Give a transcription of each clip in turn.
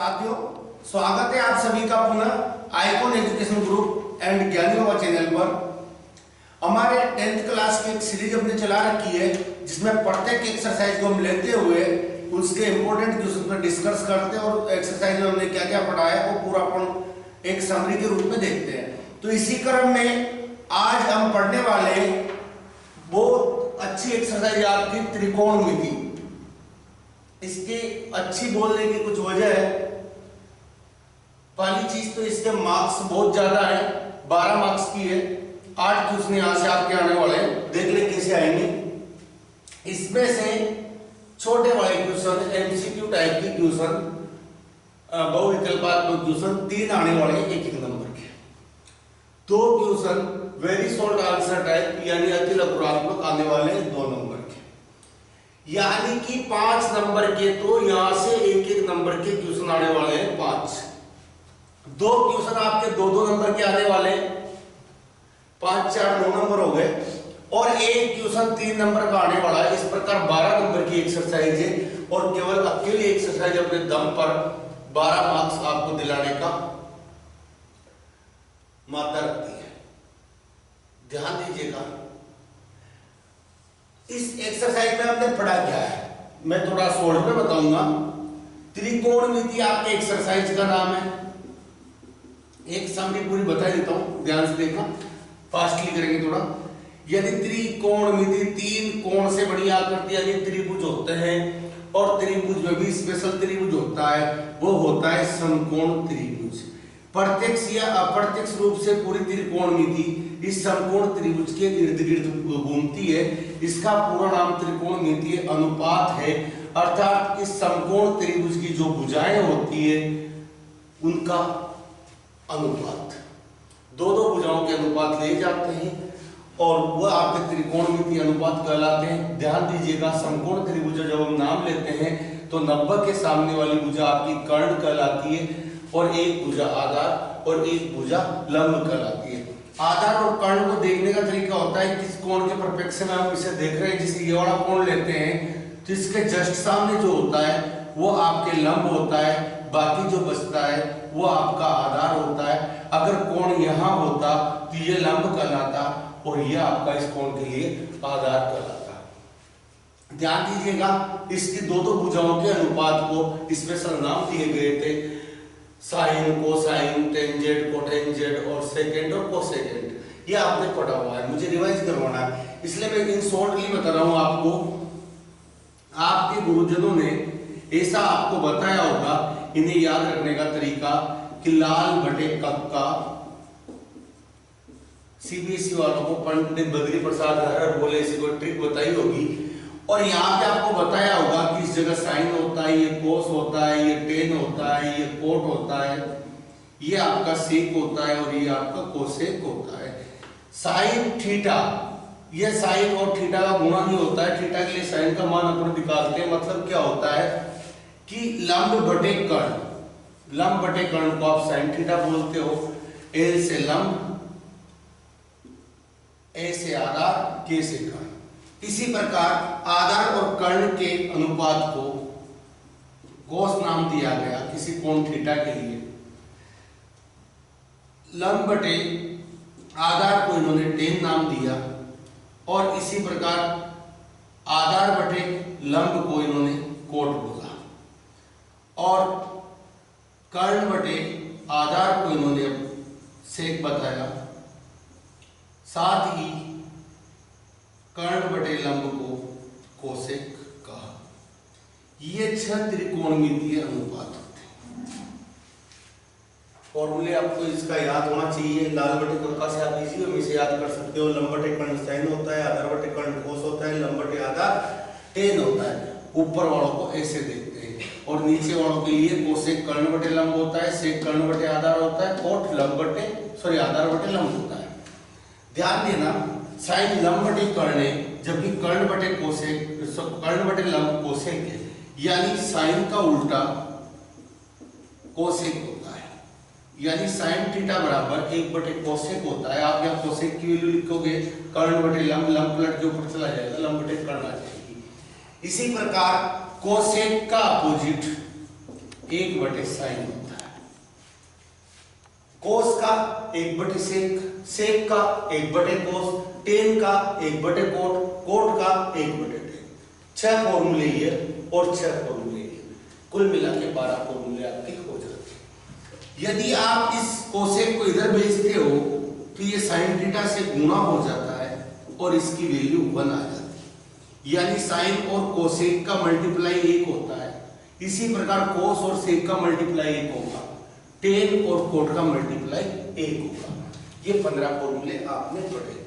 साथियों, स्वागत है आप सभी का पुनः आइकॉन एजुकेशन ग्रुप एंड ज्ञानी बाबा चैनल पर। हमारे 10th क्लास की एक सीरीज हमने चला रखी है जिसमें प्रत्येक एक्सरसाइज को हम लेते हुए उसके इंपॉर्टेंट क्वेश्चन पर डिस्कस करते हैं और एक्सरसाइज में हमने क्या क्या पढ़ा है वो पूरा अपन एक समरी के रूप में देखते हैं। तो इसी क्रम में आज हम पढ़ने वाले बहुत अच्छी एक्सरसाइज आपकी त्रिकोणमिति। इसकी अच्छी बोलने की कुछ वजह है। पहली चीज तो इसके मार्क्स बहुत ज्यादा है, 12 मार्क्स की है। 8 क्वेश्चन यहां से आपके आने वाले हैं, देख ले कैसे आएंगे। इसमें से छोटे वाले क्वेश्चन एमसीक्यू टाइप की क्वेश्चन, बहुविकल्पात्मक क्वेश्चन 3 आने वाले हैं एक नंबर के। 2 question very short answer type यानी अति लघुत्मक आने वाले 2 नंबर के, यानी कि 5 नंबर के। तो यहां से एक नंबर के क्वेश्चन आने वाले हैं 5। 2 क्वेश्चन आपके 2-2 नंबर के आने वाले, 5 4 9 नंबर हो गए, और एक क्वेश्चन 3 नंबर का आने वाला है। इस प्रकार 12 नंबर की एक्सरसाइज है और केवल अकेली एक्सरसाइज अपने दम पर 12 मार्क्स आपको दिलाने का मात्रा रखती है। ध्यान दीजिएगा, इस एक्सरसाइज में हमने पढ़ा क्या है मैं थोड़ा शॉर्ट में बताऊंगा। त्रिकोणमिति आपके एक्सरसाइज का नाम है। एक समरी पूरी बता देता हूं, ध्यान से देखना, फास्टली करेंगे थोड़ा। यदि त्रिकोणमिति 3 कोण से बनी आकृति यानी त्रिभुज होते हैं, और त्रिभुज में भी स्पेशल त्रिभुज होता है, वो होता है समकोण त्रिभुज। प्रत्यक्ष या अप्रत्यक्ष रूप से पूरी त्रिकोणमिति इस समकोण त्रिभुज के इर्द गिर्द घूमती है। इसका पूरा नाम त्रिकोणमितीय अनुपात है, अर्थात इस समकोण त्रिभुज की जो भुजाएं होती है उनका अनुपात, 2-2 भुजाओं के अनुपात ले जाते हैं और वह आपके त्रिकोणमितीय अनुपात कहलाते हैं। ध्यान दीजिएगा, समकोण त्रिभुज जब हम नाम लेते हैं तो 90 के सामने वाली भुजा आपकी कर्ण कहलाती है, और एक भुजा आधार और एक भुजा लंब कहलाती है। आधार और कर्ण को देखने का तरीका होता है किस कोण के परिप्रेक्ष्य में हम इसे देख रहे हैं। जैसे ये वाला कोण लेते हैं तो इसके जस्ट सामने जो होता है वो आपके लंब होता है, बाकी जो बचता है वो आपका आधार होता है। अगर कोण यहाँ होता तो ये लंब कहलाता और ये आपका इस कोण के लिए आधार कहलाता। ध्यान दीजिएगा, इसकी 2-2 भुजाओं के अनुपात को स्पेशल नाम दिए गए थे, साइन, कोसाइन, टेंजेंट, कोटेंजेंट और सेकेंड और कोसेकेंट। ये आपने पढ़ा हुआ है, मुझे रिवाइज करवाना है, इसलिए मैं इन शॉर्टली बता रहा हूं आपको। आपके गुरुजनों ने ऐसा आपको बताया होगा, इन्हें याद रखने का तरीका कि लाल बटे कक्का, सीबीएसई वालों को पंडित बद्री प्रसाद हरर बोले इसी को ट्रिक बताई होगी। और यहाँ पे आपको बताया होगा कि इस जगह साइन होता है, ये कोस होता है, ये टेन होता है, ये कोट होता है, ये आपका सेक होता है और ये आपका कोसेक होता है। साइन थीटा, ये साइन और थीटा का गुणा ही होता है। थीटा के लिए साइन का मान अपन निकालते हैं। मतलब क्या होता है कि लंब बटे कर्ण, लंब बटे कर्ण को आप साइन थीटा बोलते हो। एल से लंब, ए से आधार, के से कर्ण। इसी प्रकार आधार और कर्ण के अनुपात को कोस नाम दिया गया किसी कोण थीटा के लिए। लंब बटे आधार को इन्होंने टेन नाम दिया, और इसी प्रकार आधार बटे लंब को इन्होंने कोट बोला, और कर्ण बटे आधार को इन्होंने सेक बताया। साथ ही कर्ण बटे लंब को कोसेक कहा। ये 6 त्रिकोणमितीय अनुपात होते हैं। फॉर्मूले आपको इसका याद होना चाहिए। लाल बटे कक्का से आप इजी वे में से याद कर सकते हो। लंब बटे कर्ण साइन होता है, आधार बटे कर्ण कोस होता है, लंब बटे आधार टेन होता है। ऊपर वालों को ऐसे देखते हैं, और नीचे वालों के लिए कोसेक कर्ण बटे लंब होता है, सेक कर्ण बटे आधार होता है, कोट लंब बटे आधार बटे लंब होता है। ध्यान देना, साइन लंब बटे कर्ण है, जबकि कर्ण बटे कोसेक, कर्ण बटे लंब कोसेक है, यानी साइन का उल्टा कोसेक होता है। यानी साइन थीटा बराबर 1 बटे कोसेक होता है। आप यहाँ कोसेक की वैल्यू लिखोगे, कर्ण बटे लंब, लंब पलट के ऊपर चला जाएगा, लंब बटे कर्ण आ जाएगी। इसी प्रकार कोसेक का अपोजिट 1/sin होता है। कोस का 1/sec, सेक का 1/cos, टेन का 1/cot, कोट का 1/tan। 6 फॉर्मूले ये और 6 फॉर्मूले ये, कुल मिला के 12 फॉर्मूले आपके हो जाते हैं। यदि आप इस कोसेक को इधर भेजते हो तो ये साइन थीटा से गुणा हो जाता है और इसकी वैल्यू 1 आ जाती है, यानी साइन और कोसेक का मल्टीप्लाई 1 होता है। इसी प्रकार कोस और सेक का मल्टीप्लाई 1 होगा, टेन और कोट का मल्टीप्लाई 1 होगा। ये 15 फॉर्मूले आपने पढ़े।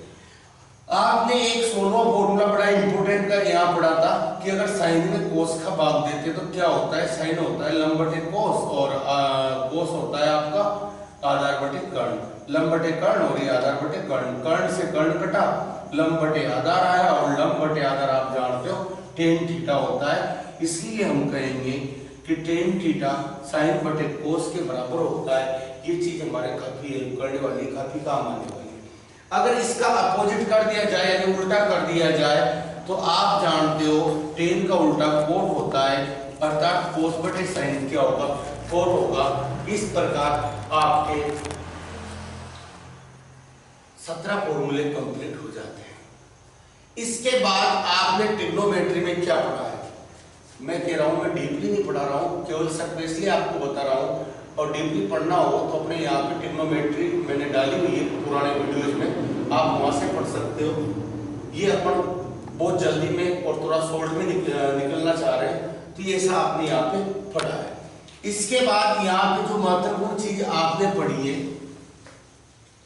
आपने एक 16वां फॉर्मूला पढ़ा इंपोर्टेंट का, यहाँ पढ़ा था कि अगर साइन में कोस का भाग देते तो क्या होता है, साइन होता है लंब बटे कोस और कोस होता है आपका आधार बटे कर्ण, लंब बटे कर्ण और ये आधार बटे कर्ण, कर्ण से कर्ण कटा, लंब बटे आधार आया और लंब बटे आधार आप जानते हो टेन थीटा होता है। इसलिए हम कहेंगे कि टेन थीटा साइन बटे कोस के बराबर होता है। ये चीज हमारे काफी हेल्प करने वाली, काफी काम आने वाली। अगर इसका अपोजिट कर दिया जाए यानी उल्टा कर दिया जाए तो आप जानते हो टेन का उल्टा कोट होता है, अर्थात कोस बटे साइन क्या होगा, कोट होगा। इस प्रकार आपके 17 फॉर्मूले कंप्लीट हो जाते हैं। इसके बाद आपने ट्रिग्नोमेट्री में क्या पढ़ा है, मैं कह रहा हूं मैं डीपली नहीं पढ़ा रहा हूं, केवल सरफेसली आपको बता रहा हूं। और डीपली पढ़ना हो तो अपने यहाँ पे ट्रिग्नोमेट्री मैंने डाली हुई है पुराने वीडियोज में, आप वहां से पढ़ सकते हो। ये अपन बहुत जल्दी में और थोड़ा शॉर्ट में निकलना चाह रहे हैं, तो ये ऐसा आपने यहाँ पे पढ़ा है। इसके बाद यहाँ पे जो महत्वपूर्ण चीज आपने पढ़ी है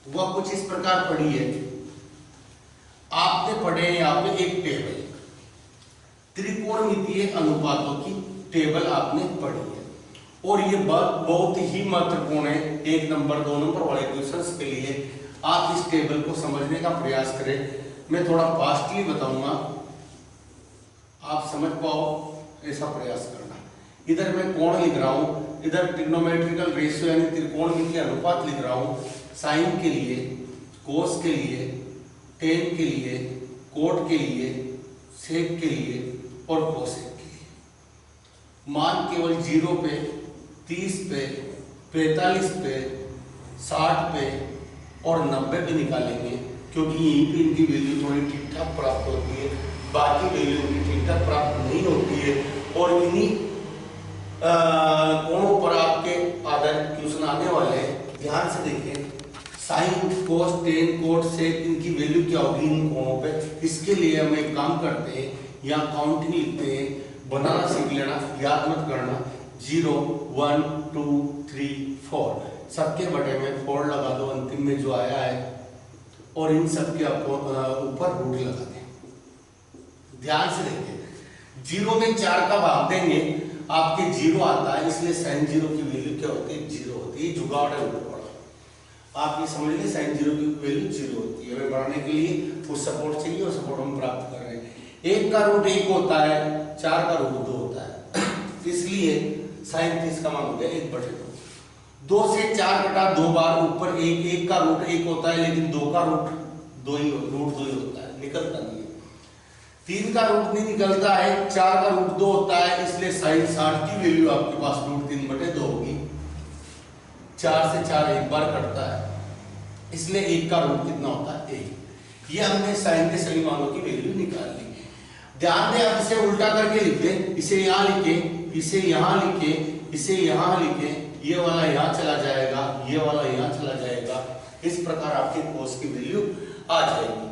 वह कुछ इस प्रकार पढ़ी है। आपने पढ़े यहाँ पे एक टेबल, त्रिकोणमितीय अनुपातों की टेबल आपने पढ़ी है और ये बहुत ही महत्वपूर्ण है 1 नंबर 2 नंबर वाले क्वेश्चंस के लिए। आप इस टेबल को समझने का प्रयास करें। मैं थोड़ा फास्टली बताऊंगा, आप समझ पाओ ऐसा प्रयास करना। इधर मैं कोण लिख रहा हूं, इधर ट्रिग्नोमेट्रिकल रेशियो यानी त्रिकोणमितीय अनुपात लिख रहा हूं, साइन के लिए, कोस के लिए, टेन के लिए, कोट के लिए, सेक के लिए और कोसेक के लिए। मान केवल 0 पे, 30 पे, 45 पे, 60 पे और 90 पे निकालेंगे, क्योंकि यहीं पे इनकी वैल्यू थोड़ी ठीक ठाक प्राप्त होती है, बाकी वैल्यू इनकी ठीक ठाक प्राप्त नहीं होती है। और इन्हीं कोणों पर आपके आधारित क्वेश्चन आने वाले हैं। ध्यान से देखें, साइन, कोस, टेन, कोट, सेक, इनकी वैल्यू क्या होगी इन कोणों पे। इसके लिए हम एक काम करते हैं, यहाँ काउंटिंग लिखते हैं, बनाना सीख लेना, याद मत करना। 0 1 2 3 4 सबके बटे में 4 लगा दो अंतिम में जो आया है और इन सबके ऊपर रूट लगा दें। ध्यान से देखें, 0 में 4 का भाग देंगे आपके 0 आता है, इसलिए साइन 0 की वैल्यू क्या होती है, 0 होती है। जुगाड़ है ऊपर वाला, आप ये समझ लीजिए साइन 0 की वैल्यू 0 होती है। हमें बढ़ाने के लिए कुछ सपोर्ट चाहिए और सपोर्ट हम प्राप्त कर रहे हैं। 1 का रूट 1 होता है, 4 का रूट 2 होता है, इसलिए साइन 30 का मान हो गया 1/2। 2 से 4 कटा 2 बार, ऊपर 1 का रूट 1 होता है, लेकिन 2 का रूट 2 ही होता है, निकलता नहीं है। 3 का रूट नहीं निकलता है, 4 का रूट 2 होता है, इसलिए साइन 60 की वैल्यू आपके पास रूट 3/2 होगी। 4 से 4 एक बार कटता है, इसलिए 1 का रूट कितना होता है, 1। ये हमने साइन के सभी मानों की वैल्यू निकाल ली। ध्यान दें, अब इसे उल्टा करके लिख दें, इसे यहाँ लिखे, इसे यहाँ लिखे, इसे यहाँ लिखे, ये वाला यहाँ चला जाएगा, ये वाला यहाँ चला जाएगा। इस प्रकार आपके कोस की वैल्यू आ जाएगी।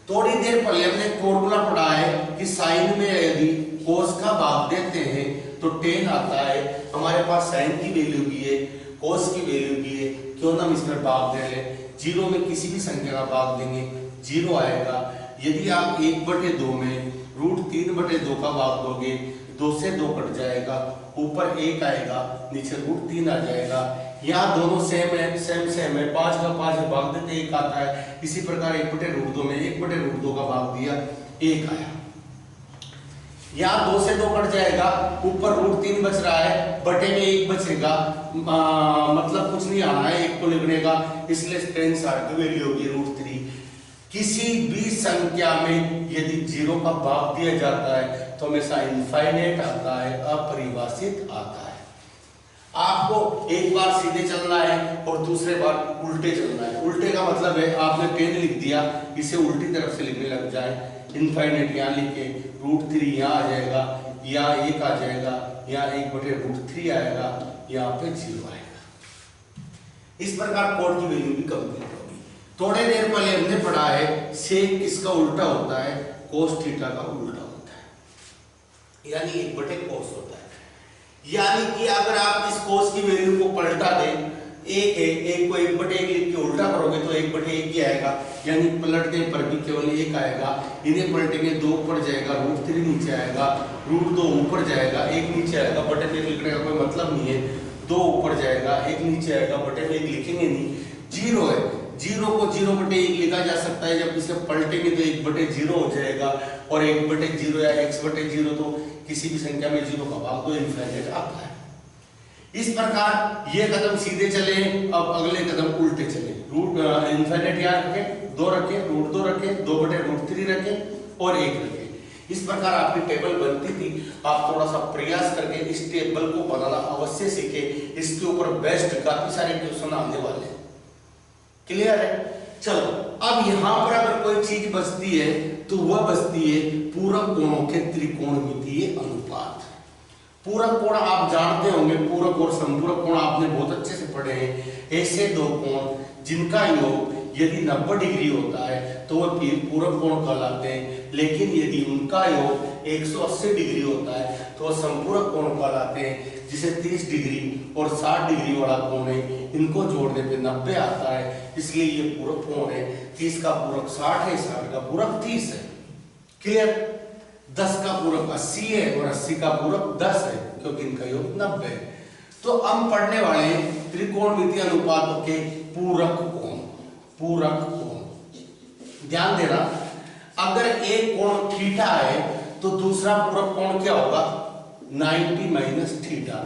थोड़ी देर पहले हमने फॉर्मूला पढ़ा है कि साइन में यदि कोस का भाग देते हैं तो टेन आता है। हमारे पास साइन की वैल्यू भी है, कोस की वैल्यू भी है, क्यों ना हम इसमें भाग दे लें। 0 में किसी भी संख्या का भाग देंगे 0 आएगा। यदि आप 1/2 में रूट 3/2 का भाग दोगे, 2 से 2 कट जाएगा, ऊपर 1 आएगा, नीचे रूट 3 आ जाएगा। यहाँ दोनों सेम है, 5 का 5 भाग देते 1 आता है। इसी प्रकार 1/2 में 1/2 का भाग दिया, 1 आया। यहाँ 2 से 2 कट जाएगा, ऊपर रूट 3 बच रहा है, बटे में 1 बचेगा, मतलब कुछ नहीं आना है 1 को लिखने का, इसलिए tan 60 की वैल्यू होगी रूट 3। किसी भी संख्या में यदि 0 का भाग दिया जाता है तो हमेशा इनफाइनाइट आता है, अपरिभाषित आता है। आपको एक बार सीधे चलना है और दूसरे बार उल्टे चलना है। उल्टे का मतलब है आपने 10 लिख दिया, इसे उल्टी तरफ से लिखने लग जाए। इनफाइनाइट यहाँ लिखे, √3 यहाँ आ जाएगा, यहाँ 1 आ जाएगा, यहाँ 1/√3 आएगा, यहाँ पे 0 आएगा। इस प्रकार कोड की वैल्यू भी कंप्लीट होगी। थोड़े देर पहले हमने पढ़ा है सेक किसका उल्टा होता है, कोस थीटा का उल्टा होता है, यानी 1/cos होता है। यानी कि अगर आप इस कोस की वैल्यू को पलटा दें, एक है, एक को 1/1 लिख के उल्टा करोगे तो 1/1 ही आएगा, यानी पलटने पर भी केवल 1 आएगा। इन्हें पलटेंगे 2 ऊपर जाएगा, √3 नीचे आएगा, √2 ऊपर जाएगा, 1 नीचे आएगा, बटे में लिखने का कोई मतलब नहीं है। 2 ऊपर जाएगा, 1 नीचे आएगा, बटे में 1 लिखेंगे नहीं। 0 है, 0 को 0/1 लिखा जा सकता है, जब इसे पलटेंगे तो 1/0 हो जाएगा, और 1/0 या x/0 तो किसी भी संख्या में 0 का भाग तो इनफाइनाइट आता है। इस प्रकार ये कदम सीधे चले, अब अगले कदम उल्टे चले। इनफाइनाइट यहाँ रखें, 2 रखें, √2 रखें, 2/√3 रखें और 1 रखें। इस प्रकार आपकी टेबल बनती थी। आप थोड़ा सा प्रयास करके इस टेबल को बनाना अवश्य सीखे। इसके ऊपर बेस्ट काफी सारे क्वेश्चन आने वाले हैं। क्लियर है? चलो, अब यहाँ पर अगर कोई चीज बचती है तो वह बचती है पूरक कोणों के त्रिकोणमितीय अनुपात। पूरक कोण आप जानते होंगे, पूरक और संपूरक कोण आपने बहुत अच्छे से पढ़े हैं। ऐसे दो कोण जिनका योग यदि 90 डिग्री होता है तो वह पूरक कोण कहलाते हैं, लेकिन यदि उनका योग 180 डिग्री होता है तो वह संपूरक कोण कहलाते हैं। जिसे 30 डिग्री और 60 डिग्री वाला कोण है, इनको जोड़ने पे 90 आता है, इसलिए ये पूरक कोण है। 30 का पूरक 60 है, 60 का पूरक 30 है। क्लियर? 10 का पूरक 80 है और 80 का पूरक 10 है, क्योंकि इनका योग 90 है। तो हम पढ़ने वाले हैं त्रिकोणमितीय अनुपातों के पूरक कोण। पूरक कोण ध्यान देना, अगर एक कोण थीटा है तो दूसरा पूरक कोण क्या होगा? 90 - थीटा।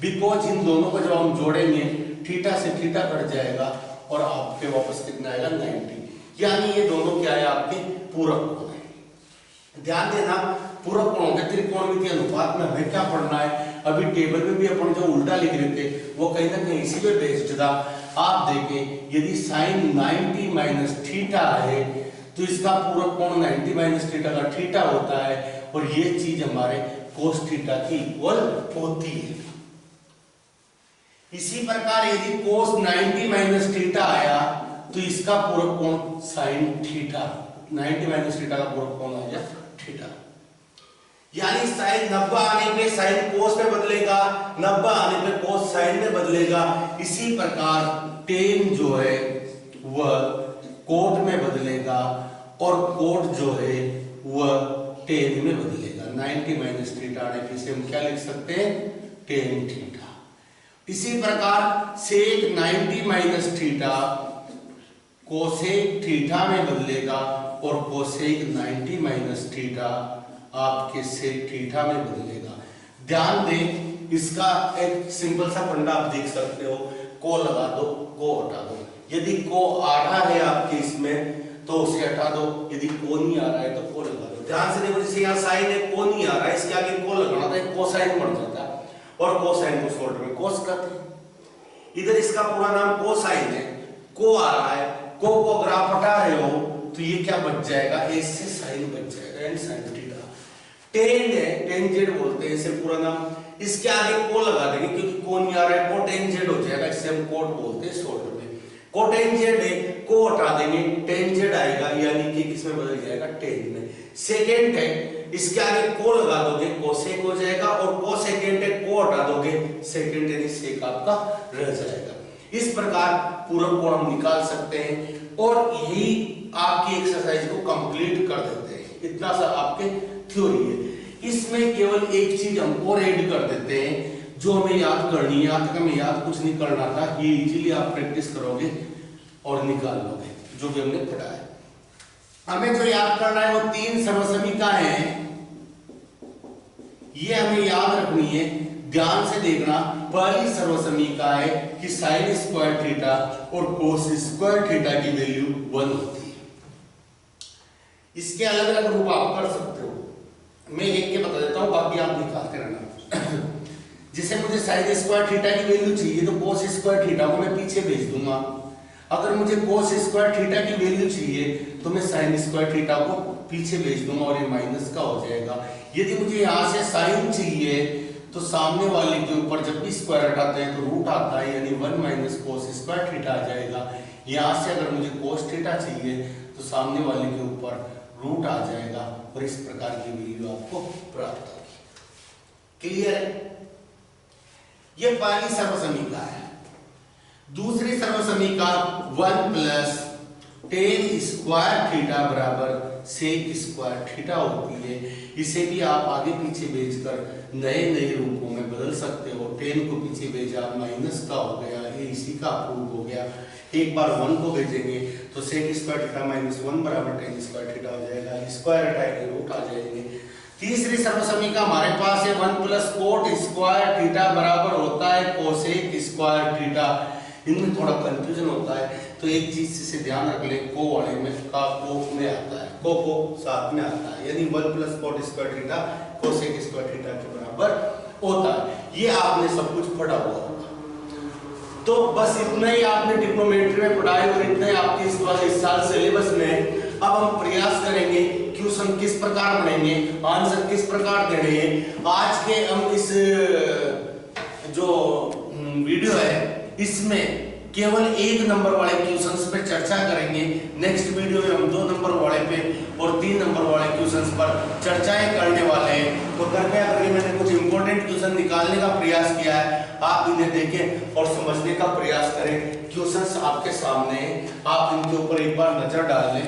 बिकॉज इन दोनों को जब हम जोड़ेंगे थीटा से थीटा कट जाएगा और आपके वापस कितना आएगा? 90। यानी ये दोनों क्या है? आपके पूरक कोण है। ध्यान देना, पूरक कोणों के त्रिकोणमितीय अनुपात में हमें क्या पढ़ना है? अभी टेबल में भी अपन जो उल्टा लिख रहे थे वो कहीं ना कहीं इसी पे बेस्ड था। आप देखें, यदि sin 90 - थीटा है तो इसका पूरक कोण 90 - थीटा का थीटा होता है, और ये चीज हमारे कोस थीटा की इक्वल होती है। इसी प्रकार यदि कोस 90 - थीटा आया तो इसका पूरक कोण sin थीटा, 90 - थीटा का पूरक कोण आ गया थीटा। यानी sin 90 आने पे sin कोस में बदलेगा, 90 आने पे कोस sin में बदलेगा। इसी प्रकार tan जो है वह कोट में बदलेगा और कोट जो है वह tan में बदलेगा। 90 - थीटा आने पे इसे हम क्या लिख सकते हैं? tan theta. इसी प्रकार sec 90 - थीटा कोसेक थीटा में बदलेगा और कोसेक 90 - थीटा आपके सेक थीटा में बदलेगा। ध्यान दें, इसका एक सिंपल सा फंडा आप देख सकते हो, को लगा दो, को हटा दो। यदि को आ रहा है आपके इसमें तो उसे हटा दो, यदि को नहीं आ रहा है तो को लगा दो। ध्यान से देखो, जैसे यहाँ साइन है, को नहीं आ रहा है, इसके आगे को लगाना था, कोसाइन बन जाता है, और कोसाइन को शॉर्ट में कोस कहते हैं। इधर इसका पूरा नाम कोसाइन है, को आ रहा है, को अगर आप हटा रहे हो तो ये क्या बच जाएगा? इससे साइन बच जाएगा, यानी साइन थीटा। टेन है, टेंजेंट बोलते हैं इसे पूरा नाम। इसके आगे को लगा देंगे क्योंकि को नहीं आ रहा है, कोटेंजेंट हो जाएगा, इसे हम कोट बोलते हैं शॉर्ट में। कोटेंजेंट है, को हटा देंगे, टेंजेंट आएगा, यानी कि किसमें बदल जाएगा? टेन में। सेकेंड है, इसके आगे को लगा दोगे, कोसेक हो जाएगा, और कोसेकेंड है, को हटा दोगे, सेकेंड यानी सेक आपका रह जाएगा। इस प्रकार पूरक कोण हम निकाल सकते हैं, और यही आपकी एक्सरसाइज को कंप्लीट कर देते हैं। इतना सा आपके थ्योरी है। इसमें केवल एक चीज हम और ऐड कर देते हैं जो हमें याद करनी है। यहाँ तक हमें याद कुछ नहीं करना था, ये इजीली आप प्रैक्टिस करोगे और निकाल लोगे जो भी हमने पढ़ा है। हमें जो याद करना है वो 3 सर्वसमीकाएं हैं, ये हमें याद रखनी है। ध्यान से देखना, पहली सर्वसमीका है कि साइन स्क्वायर थीटा और कोस स्क्वायर थीटा की वैल्यू 1 होती है। इसके अलग अलग रूप आप कर सकते हो, मैं एक के बता देता हूं, बाकी आप निकालते रहना। जैसे मुझे साइन स्क्वायर थीटा की वैल्यू चाहिए तो कोस स्क्वायर थीटा को मैं पीछे भेज दूंगा। अगर मुझे कोस स्क्वायर थीटा की वैल्यू चाहिए तो मैं साइन स्क्वायर थीटा को पीछे भेज दूंगा और ये माइनस का हो जाएगा। यदि मुझे यहाँ से साइन चाहिए तो सामने वाले के ऊपर जब भी स्क्वायर हटाते हैं तो रूट आता है, यानी 1 माइनस कोस स्क्वायर थीटा आ जाएगा। यहाँ से अगर मुझे कोस थीटा चाहिए तो सामने वाले के ऊपर रूट आ जाएगा और इस प्रकार की वैल्यू आपको प्राप्त होगी। क्लियर है? ये पहली सर्वसमीका है। दूसरी सर्वसमीका 1 प्लस टेन स्क्वायर थीटा बराबर सेक स्क्वायर थीटा होती है। इसे भी आप आगे पीछे भेजकर नए नए रूपों में बदल सकते हो। टेन को पीछे भेजा माइनस का हो गया, ये इसी का प्रूफ हो गया। एक बार 1 को भेजेंगे तो सेक स्क्वायर थीटा माइनस 1 बराबर टेन स्क्वायर थीटा हो जाएगा। स्क्वायर हटाएंगे रूट आ जाएंगे। तीसरी सर्वसमीका हमारे पास है 1 प्लस कोट स्क्वायर थीटा बराबर होता है कोसेक स्क्वायर थीटा। इनमें थोड़ा कंफ्यूजन होता है तो एक चीज से ध्यान रख लें, को वाले में का को में आता है, को साथ में आता है, यानी 1 plus coat square theta cosec square theta के बराबर होता है। ये आपने सब कुछ पढ़ा हुआ होगा। तो बस इतना ही आपने ट्रिग्नोमेट्री में पढ़ा है और इतना ही आपके इस साल सिलेबस में। अब हम प्रयास करेंगे क्वेश्चन किस प्रकार बनेंगे, आंसर किस प्रकार देने हैं। आज के हम इस जो वीडियो है इसमें केवल 1 नंबर वाले क्वेश्चंस पे चर्चा करेंगे। नेक्स्ट वीडियो में हम 2 नंबर वाले पे और 3 नंबर वाले क्वेश्चंस पर चर्चाएं करने वाले हैं। तो कृपया करके मैंने कुछ इंपॉर्टेंट क्वेश्चन निकालने का प्रयास किया है, आप इन्हें देखें और समझने का प्रयास करें। क्वेश्चंस आपके सामने हैं, आप इनके ऊपर एक बार नजर डाल लें।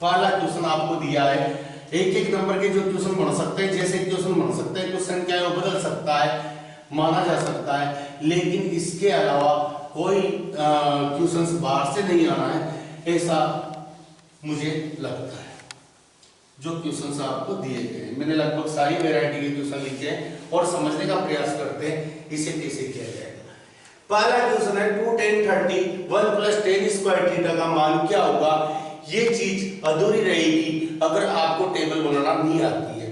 पहला क्वेश्चन आपको दिया है, एक नंबर के जो क्वेश्चन बन सकते हैं, जैसे क्वेश्चन बन सकते हैं, क्वेश्चन क्या है वो बदल सकता है, माना जा सकता है, लेकिन इसके अलावा कोई क्वेश्चंस बाहर से नहीं आना है ऐसा मुझे लगता है। जो क्वेश्चंस आपको दिए गए हैं मैंने लगभग सारी वैरायटी के क्वेश्चन लिखे हैं और समझने का प्रयास करते हैं इसे कैसे किया जाएगा। पहला क्वेश्चन है 2 tan 30 1 plus ten square theta का मान क्या होगा। ये चीज अधूरी रहेगी अगर आपको टेबल बनाना नहीं आती है।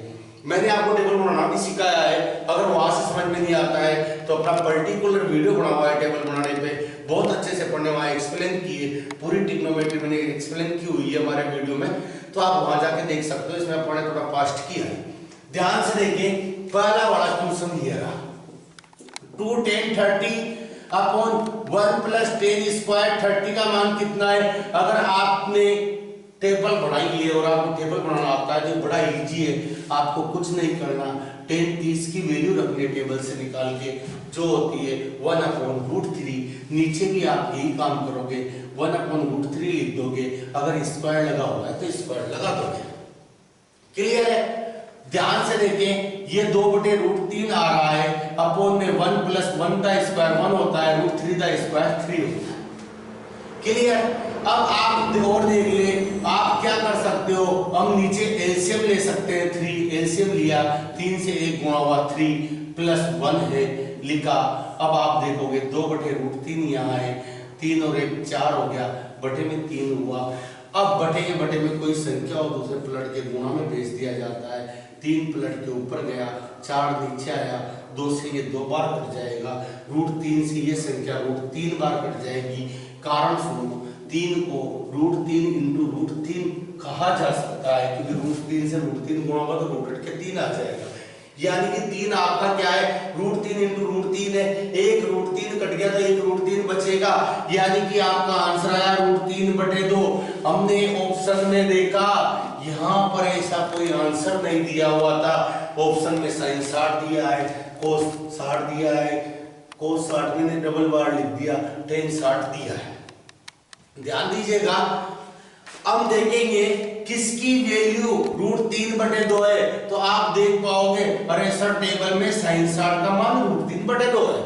मैंने आपको टेबल बनाना भी सिखाया है, अगर वहां से समझ में नहीं आता है तो अपना पर्टिकुलर वीडियो बना हुआ है टेबल बनाने पे, बहुत अच्छे से पढ़ने वहां एक्सप्लेन किए, पूरी ट्रिग्नोमेट्री मैंने एक्सप्लेन की हुई है हमारे वीडियो में, तो आप वहां जाके देख सकते हो। इसमें अपने थोड़ा फास्ट किया है, ध्यान से देखें। पहला वाला क्वेश्चन ये रहा, 2 tan 30 upon 1 plus ten square 30 का मान कितना है। अगर आपने टेबल बनाई है और आपको टेबल बनाना आता है तो बड़ा इजी है, आपको कुछ नहीं करना, 10 30 की वैल्यू रखनी है टेबल से निकाल के, जो होती है 1/√3। नीचे भी आप यही काम करोगे, 1/√3 लिख दोगे, अगर स्क्वायर लगा हुआ है तो स्क्वायर लगा दोगे। क्लियर है? ध्यान से देखें, ये 2/√3 आ रहा है, अपॉन में 1 प्लस 1 का स्क्वायर 1 होता है, √3 का स्क्वायर 3 होता है। क्लियर? अब आप और देख ले, आप क्या कर सकते हो, हम नीचे एलसीएम ले सकते हैं। 3 एलसीएम लिया, 3 से 1 गुणा हुआ 3 प्लस 1 है लिखा। अब आप देखोगे 2/√3 यहाँ है, 3 और 1 4 हो गया, बटे में 3 हुआ। अब बटे के बटे में कोई संख्या हो दूसरे पलट के गुणा में भेज दिया जाता है। 3 पलट के ऊपर गया, 4 नीचे आया, 2 से ये 2 बार कट जाएगा, √3 से ये संख्या √3 बार कट जाएगी। कारण सुनो, 3 को √3 इंटू √3 कहा जा सकता है क्योंकि √3 से √3 गुणा होगा तो √3 के 3 आ जाएगा, यानी कि 3 आपका क्या है, √3 इंटू √3 है। एक √3 कट गया तो एक √3 बचेगा, यानी कि आपका आंसर आया √3/2। हमने ऑप्शन में देखा, यहाँ पर ऐसा कोई आंसर नहीं दिया हुआ था, ऑप्शन में sin 60 दिया है, cos 60 दिया है, cos 60 मैंने डबल बार लिख दिया, tan 60 दिया है। ध्यान दीजिएगा, अब देखेंगे किसकी वैल्यू √3/2 है, तो आप देख पाओगे अरे सर टेबल में sin 60 का मान √3/2 है,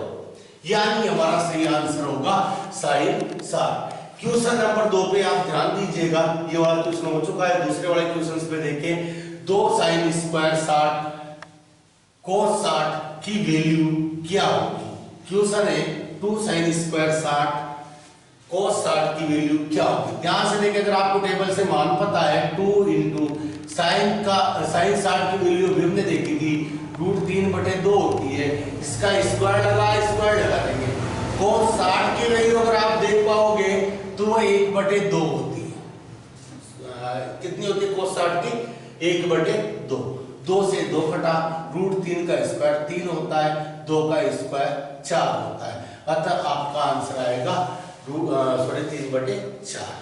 यानी हमारा सही आंसर होगा sin 60। क्वेश्चन नंबर 2 पे आप ध्यान दीजिएगा, ये वाला क्वेश्चन हो चुका है। दूसरे वाले क्वेश्चन पे देखें, 2 sin स्क्वायर 60 cos 60 की वैल्यू क्या होगी। क्वेश्चन है 2 sin स्क्वायर 60 cos 60 की वैल्यू क्या होगी। ध्यान से देखिए, अगर आपको टेबल से मान पता है 2 इंटू sin 60 की वैल्यू भी हमने देखी थी √3/2 होती है, इसका स्क्वायर लगा देंगे। cos 60 की वैल्यू अगर आप देख पाओगे तो वो 1/2 होती है। कितनी होती है cos 60 की? 1/2। 2 से 2 घटा, √3 का स्क्वायर 3 होता है, 2 का स्क्वायर 4 होता है। अतः आपका आंसर आएगा 3/4।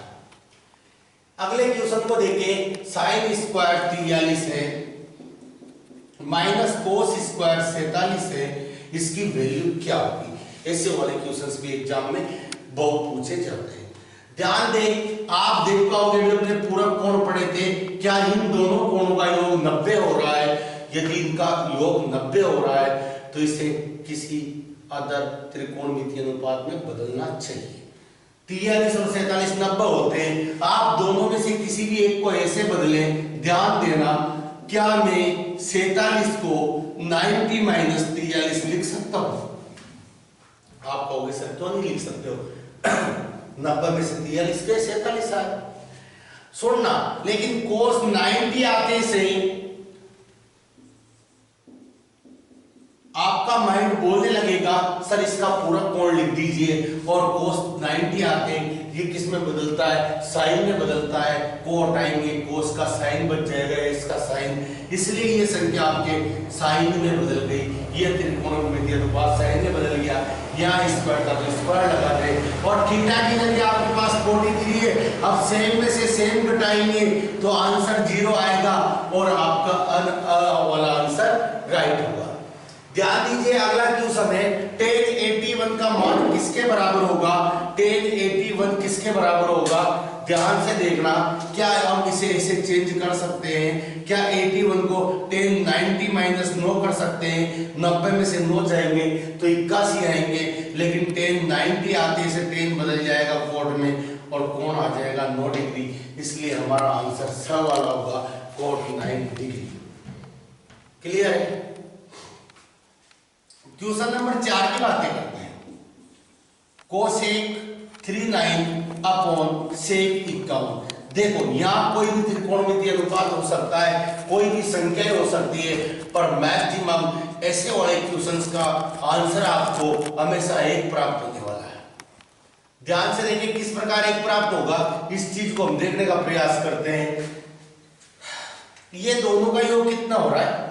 अगले क्वेश्चन को देखें। साइन स्क्वायर 43 है माइनस कोस स्क्वायर 47 है, इसकी वैल्यू क्या होगी? ऐसे वाले क्वेश्चंस भी एग्जाम में बहुत पूछे जाते हैं। ध्यान दें, आप देख पाओगे जो हमने पूरक कोण पढ़े थे, क्या इन दोनों कोणों का योग 90 हो रहा है? यदि इनका योग 90 हो रहा है तो इसे किसी अदर त्रिकोणमितीय अनुपात में बदलना चाहिए। 43 और 47 90 होते हैं, आप दोनों में से किसी भी एक को ऐसे बदलें। ध्यान देना, क्या मैं 47 को 90 माइनस 43 लिख सकता हूं? आप कहोगे सर क्यों नहीं लिख सकते हो? 90 में से 43 के 47 आए। सुनना, लेकिन cos 90 आते से आपका माइंड बोलने लगेगा सर इसका पूरा कोण लिख दीजिए, और cos 90 आते हैं ये किस में बदलता है? साइन में बदलता है। को हटाएंगे, cos का साइन बच जाएगा, इसका साइन, इसलिए ये संख्या आपके साइन में बदल गई। ये त्रिकोणमितीय अनुपात साइन में बदल गया। यहाँ स्क्वायर का तो स्क्वायर लगा दे, और थीटा की जगह आपके पास 43 है। अब सेम में से सेम घटाएंगे तो आंसर 0 आएगा और आपका वाला आंसर राइट होगा। ध्यान दीजिए, अगला क्वेश्चन है tan 81 का मान किसके बराबर होगा? tan 81 किसके बराबर होगा? ध्यान से देखना, क्या हम इसे ऐसे चेंज कर सकते हैं? क्या 81 को tan 90 माइनस 9 कर सकते हैं? 90 में से 9 जाएंगे तो 81 आएंगे, लेकिन tan 90 आते से tan बदल जाएगा कोण में और कोण आ जाएगा 9 डिग्री, इसलिए हमारा आंसर स वाला होगा 49 डिग्री। क्लियर है? क्वेश्चन नंबर 4 की बातें करते हैं। Cosec 39 upon sec 51। देखो, यहां कोई भी त्रिकोणमितीय अनुपात हो सकता है, कोई भी संख्या हो सकती है, पर मैक्सिमम ऐसे वाले क्वेश्चंस का आंसर आपको हमेशा 1 प्राप्त होने वाला है। ध्यान से देखिए किस प्रकार 1 प्राप्त होगा, इस चीज को हम देखने का प्रयास करते हैं। ये दोनों का योग कितना हो रहा है?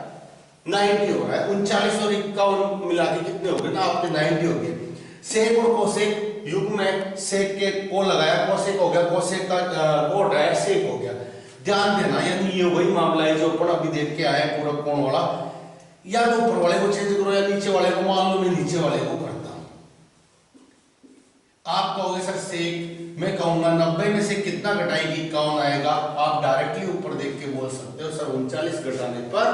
90 हो रहा है। 39 और 51 मिला के कितने हो गए ना आपके? 90 हो गए। सेक और कोसेक युग में सेक के को लगाया, कोसेक हो गया, कोसेक का को हटाया, सेक हो गया। ध्यान देना, यानी ये वही मामला है जो अपन अभी देख के आए पूरक कोण वाला। या तो ऊपर वाले को चेंज करो या नीचे वाले को, मान लो मैं नीचे वाले को करता हूं। आप कहोगे सर सेक, मैं कहूंगा 90 में से कितना घटाएगी? 51 आएगा। आप डायरेक्टली ऊपर देख के बोल सकते हो सर 39 घटाने पर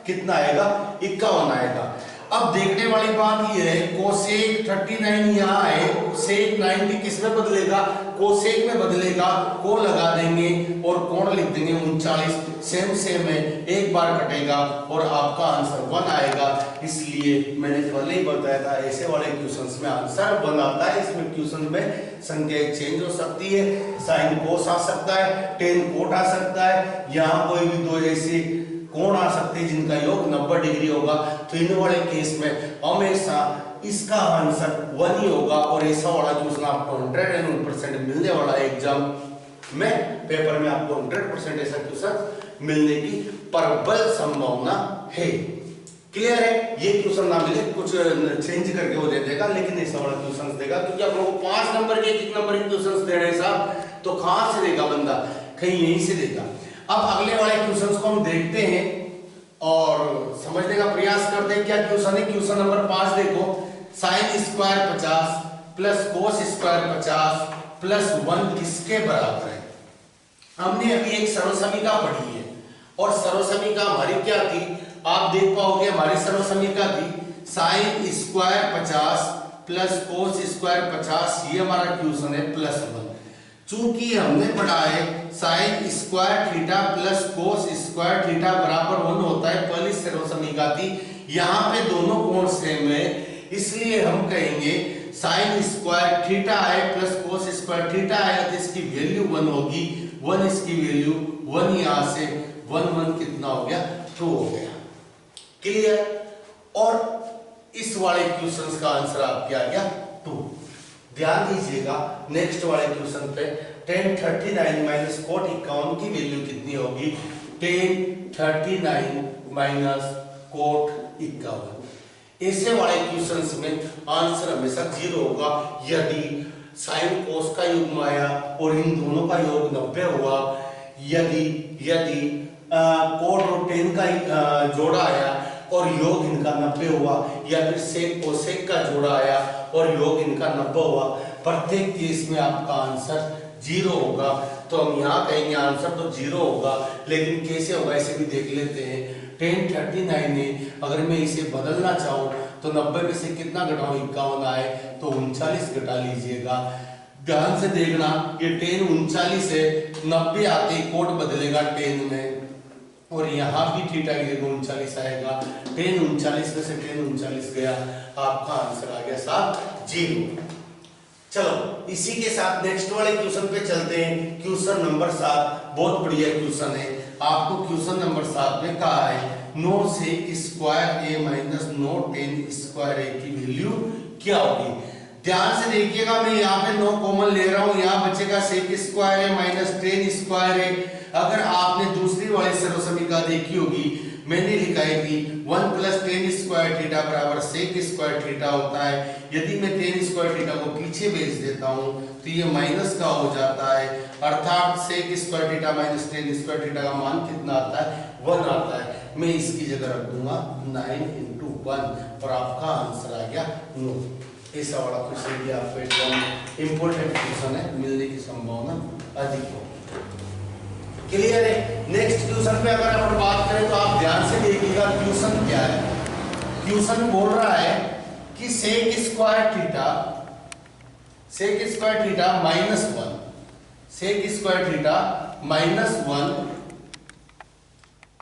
कितना आएगा? 51 आएगा। अब देखने वाली बात ये है, कोसेक 39 यहाँ है, सेक 90 किस में बदलेगा? कोसेक में बदलेगा। को लगा देंगे और कोण लिख देंगे 39, सेम है, एक बार कटेगा और आपका आंसर 1 आएगा। इसलिए मैंने पहले ही बताया था ऐसे वाले क्वेश्चंस में आंसर 1 आता है। इसमें क्वेश्चन में संख्याएं चेंज हो सकती है, साइन कोस आ सकता है, टेन कोट आ सकता है, यहाँ कोई भी दो ऐसे कोण आ सकते हैं जिनका योग 90 डिग्री होगा। तो इन वाले केस में हमेशा इसका आंसर 1 ही होगा, और ऐसा वाला क्वेश्चन आपको 100% मिलने वाला है एग्जाम में, पेपर में आपको 100% ऐसा क्वेश्चन मिलने की प्रबल संभावना है। क्लियर है? ये क्वेश्चन ना मिले कुछ चेंज करके वो दे देगा, लेकिन ऐसा वाला क्वेश्चन देगा, क्योंकि आप लोगों को 5 नंबर के 1 नंबर के क्वेश्चन दे रहे हैं साहब, तो कहां से देगा बंदा? कहीं यहीं से देगा। अब अगले वाले क्वेश्चंस को हम देखते हैं और समझने का प्रयास करते हैं क्या क्वेश्चन है। क्वेश्चन नंबर 5 देखो, sine square 50 plus cos square 50 plus 1 किसके बराबर है? हमने अभी एक सर्वसमीका पढ़ी है, और सर्वसमीका हमारी क्या थी? आप देख पाओगे हमारी सर्वसमीका थी sine square 50 plus cos square 50, ये हमारा क्वेश्चन है प्लस 1। चूंकि हमने पढ़ा है sine square theta plus cos square theta बराबर 1 होता है, पहली सर्वसमीका थी। यहाँ पे दोनों कोण सेम है, इसलिए हम कहेंगे साइन स्क्वायर थीटा है प्लस कोस स्क्वायर थीटा है, तो इसकी वैल्यू 1 होगी। 1 इसकी वैल्यू 1, यहाँ से 1 1 कितना हो गया? 2 हो गया। क्लियर? और इस वाले क्वेश्चन का आंसर आपके आ गया 2। ध्यान दीजिएगा नेक्स्ट वाले क्वेश्चन पे tan 39 माइनस cot 51 की वैल्यू कितनी होगी? tan 39 minus cot 51। ऐसे वाले क्वेश्चंस में आंसर हमेशा 0 होगा यदि साइन कोस का योग आया और इन दोनों का योग 90 हुआ, यदि कोट और टेन का जोड़ा आया और योग इनका 90 हुआ, या फिर सेक कोसेक का जोड़ा आया और योग इनका 90 हुआ। प्रत्येक केस में आपका आंसर 0 होगा। तो हम यहाँ कहेंगे आंसर तो 0 होगा, लेकिन कैसे होगा इसे भी देख लेते हैं। tan 39 है, अगर मैं इसे बदलना चाहूँ तो 90 में से कितना घटाऊं? 51 आए तो 39 घटा लीजिएगा। ध्यान से देखना, ये tan 39 है, 90 आते ही कोट बदलेगा tan में, और यहाँ भी थीटा की जगह 39 आएगा। tan 39 में से tan 39 गया, आपका आंसर आ गया 0। चलो इसी के साथ नेक्स्ट वाले क्वेश्चन पे चलते हैं। क्वेश्चन नंबर 7 बहुत बढ़िया क्वेश्चन है। आपको क्वेश्चन नंबर 7 में कहा है 9 sec square a minus 9 tan square a की वैल्यू क्या होगी? ध्यान से देखिएगा, मैं यहाँ पे 9 कॉमन ले रहा हूँ, यहाँ बचेगा sec square a minus tan square a। अगर आपने दूसरी वाली सर्वसमीकरण देखी होगी, मैंने लिखा है कि 1 प्लस tan स्क्वायर थीटा बराबर sec स्क्वायर थीटा होता है। यदि मैं tan स्क्वायर थीटा को पीछे भेज देता हूँ तो ये माइनस का हो जाता है, अर्थात sec square theta minus tan square theta का मान कितना आता है? 1 आता है। मैं इसकी जगह रख दूंगा 9 into 1 और आपका आंसर आ गया 9। ऐसा वाला क्वेश्चन भी आपको एकदम इंपॉर्टेंट क्वेश्चन है, मिलने की संभावना अधिक हो। क्लियर है? नेक्स्ट क्वेश्चन पे अगर अपन बात करें तो आप ध्यान से देखिएगा क्वेश्चन क्या है। क्वेश्चन बोल रहा है कि sec square theta minus 1, sec square theta minus 1,